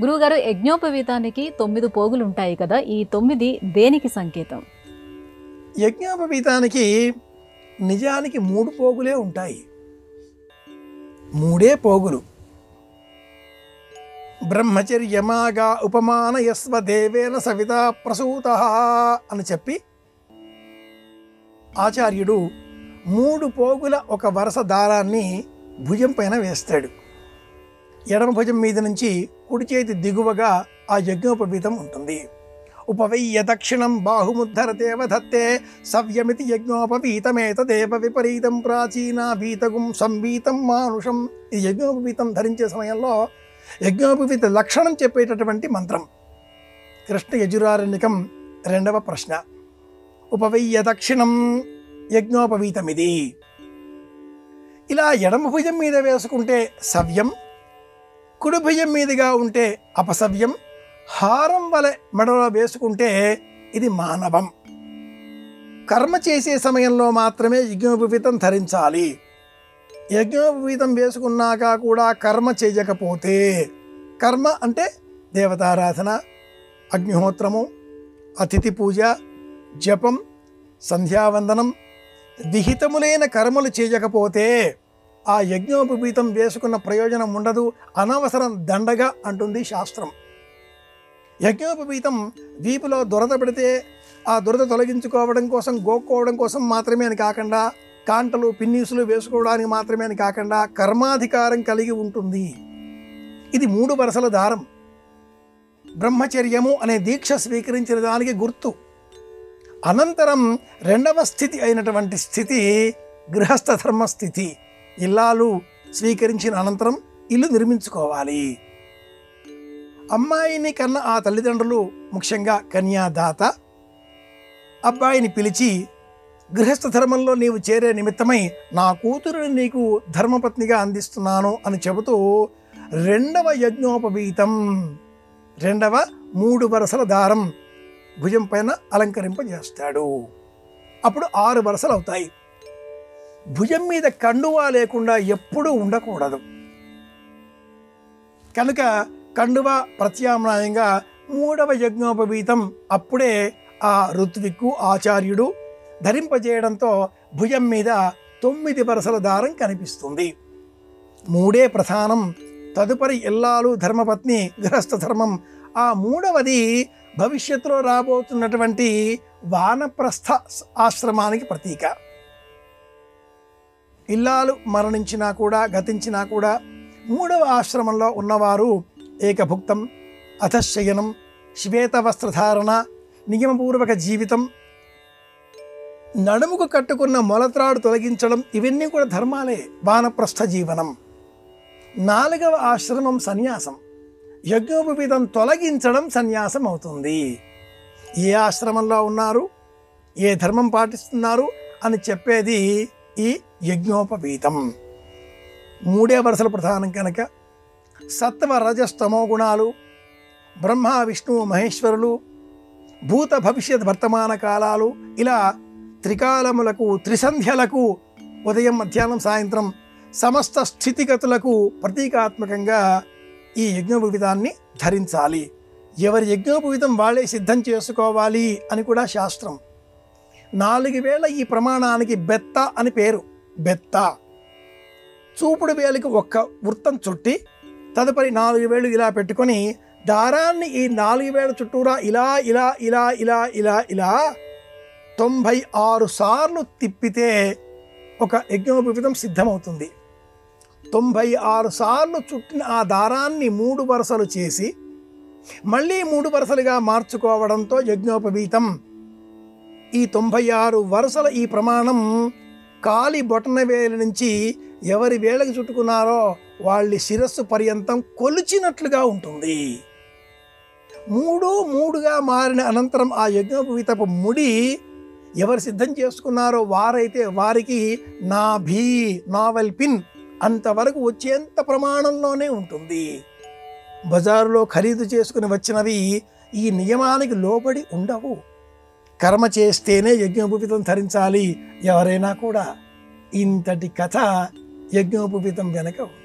గురువుగారు, యజ్ఞోపవీతానికి 9 పోగులు ఉంటాయి కదా, ఈ 9 దేనికి సంకేతం? యజ్ఞోపవీతానికి నిజానికి 3 పోగులే ఉంటాయి. 3 పోగులు. బ్రహ్మచర్యమాగా ఉపమానయస్వ దేవేన సవితా ప్రసూత అని చెప్పి ఆచార్యుడు 3 పోగుల ఒక వరుస దారాన్ని భుజం పైన వేస్తాడు. ఎడమ భుజం మీద నుంచి కుడి చేతి దిగువగా ఆ యజ్ఞోపవీతం ఉంటుంది. ఉపవయ్య దక్షిణం బాహుముద్ధరతేవ ధత్తే సవ్యమితి యజ్ఞోపవీతమేతదేవ విపరీతం ప్రాచీన భీతగుం సంవీతం మానుషం. ఈ యజ్ఞోపవీతం ధరించే సమయంలో యజ్ఞోపవీత లక్షణం చెప్పేటటువంటి మంత్రం. కృష్ణ యజురారణ్యకం 2వ ప్రశ్న. ఉపవయ్య దక్షిణం యజ్ఞోపవీతమిది. ఇలా ఎడమ భుజం మీద వేసుకుంటే సవ్యం, కుడి భుజం మీదుగా ఉంటే అపసవ్యం, హారం వలె మెడలో వేసుకుంటే ఇది మానవం. కర్మ చేసే సమయంలో మాత్రమే యజ్ఞోపవీతం ధరించాలి. యజ్ఞోపవీతం వేసుకున్నాక కూడా కర్మ చేయకపోతే, కర్మ అంటే దేవతారాధన, అగ్నిహోత్రము, అతిథి పూజ, జపం, సంధ్యావందనం, విహితములైన కర్మలు చేయకపోతే ఆ యజ్ఞోపవీతం వేసుకున్న ప్రయోజనం ఉండదు, అనవసరం దండగా అంటుంది శాస్త్రం. యజ్ఞోపవీతం వీపులో దురద పెడితే ఆ దురద తొలగించుకోవడం కోసం, గోక్కోవడం కోసం మాత్రమే అని కాకుండా, కాంటలు పిన్నీసులు వేసుకోవడానికి మాత్రమే అని కాకుండా కర్మాధికారం కలిగి ఉంటుంది. ఇది 3 వరుసల దారం. బ్రహ్మచర్యము అనే దీక్ష స్వీకరించిన దానికి గుర్తు. అనంతరం 2వ స్థితి అయినటువంటి స్థితి గృహస్థ ధర్మ స్థితి. ఇల్లాలు స్వీకరించిన అనంతరం ఇల్లు నిర్మించుకోవాలి. అమ్మాయిని కన్న ఆ తల్లిదండ్రులు, ముఖ్యంగా కన్యాదాత, అబ్బాయిని పిలిచి గృహస్థ ధర్మంలో నీవు చేరే నిమిత్తమై నా కూతురుని నీకు ధర్మపత్నిగా అందిస్తున్నాను అని చెబుతూ 2వ యజ్ఞోపవీతం, 2వ 3 వరుసల దారం భుజం పైన అలంకరింపజేస్తాడు. అప్పుడు 6 వరుసలు అవుతాయి. భుజం మీద కండువా లేకుండా ఎప్పుడూ ఉండకూడదు. కనుక కండువా ప్రత్యామ్నాయంగా 3వ యజ్ఞోపవీతం అప్పుడే ఆ ఋత్విక్కు ఆచార్యుడు ధరింపజేయడంతో భుజం మీద 9 వరుసల దారం కనిపిస్తుంది. 3 ప్రధానం. తదుపరి ఇల్లాలు, ధర్మపత్ని, గృహస్థ ధర్మం. ఆ 3వది భవిష్యత్తులో రాబోతున్నటువంటి వానప్రస్థ ఆశ్రమానికి ప్రతీక. ఇల్లాలు మరణించినా కూడా, గతించినా కూడా 3వ ఆశ్రమంలో ఉన్నవారు ఏకభుక్తం, అధశయనం, శ్వేత వస్త్రధారణ, నియమపూర్వక జీవితం, నడుముకు కట్టుకున్న మొలత్రాడు తొలగించడం, ఇవన్నీ కూడా ధర్మాలే. వానప్రస్థ జీవనం. 4వ ఆశ్రమం సన్యాసం. యజ్ఞోపవీతం తొలగించడం సన్యాసం అవుతుంది. ఏ ఆశ్రమంలో ఉన్నారు, ఏ ధర్మం పాటిస్తున్నారు అని చెప్పేది ఈ యజ్ఞోపవీతం. 3 వరుసల ప్రధానం కనుక సత్వ రజస్తమో గుణాలు, బ్రహ్మ విష్ణు మహేశ్వరులు, భూత భవిష్యత్ వర్తమాన కాలాలు, ఇలా త్రికాలములకు, త్రిసంధ్యలకు, ఉదయం మధ్యాహ్నం సాయంత్రం సమస్త స్థితిగతులకు ప్రతీకాత్మకంగా ఈ యజ్ఞోపవీతాన్ని ధరించాలి. ఎవరి యజ్ఞోపవీతం వాళ్ళే సిద్ధం చేసుకోవాలి అని కూడా శాస్త్రం. 4 వేళ ఈ ప్రమాణానికి బెత్త అని పేరు. బెత్త. చూపుడు వేలికి ఒక్క వృత్తం చుట్టి తదుపరి 4 వేళ్ళు ఇలా పెట్టుకొని దారాన్ని ఈ 4 వేల చుట్టూరా ఇలా ఇలా ఇలా ఇలా ఇలా ఇలా 96 సార్లు తిప్పితే ఒక యజ్ఞోపవీతం సిద్ధమవుతుంది. 96 సార్లు చుట్టిన ఆ దారాన్ని 3 వరుసలు చేసి మళ్ళీ 3 వరుసలుగా మార్చుకోవడంతో యజ్ఞోపవీతం. ఈ 96 వరుసల ఈ ప్రమాణం కాలి బొటన వేలు నుంచి ఎవరి వేళకి చుట్టుకున్నారో వాళ్ళ శిరస్సు పర్యంతం కొలిచినట్లుగా ఉంటుంది. 3 మారిన అనంతరం ఆ యజ్ఞోపవీతపు ముడి ఎవరు సిద్ధం చేసుకున్నారో వారైతే వారికి నాభి, నావెల్ పిన్ అంతవరకు వచ్చేంత ప్రమాణంలోనే ఉంటుంది. బజారులో ఖరీదు చేసుకుని వచ్చినవి ఈ నియమానికి లోబడి ఉండవు. కర్మ చేస్తేనే యజ్ఞోపవీతం ధరించాలి ఎవరైనా కూడా. ఇంతటి కథ యజ్ఞోపవీతం వెనక ఉంది.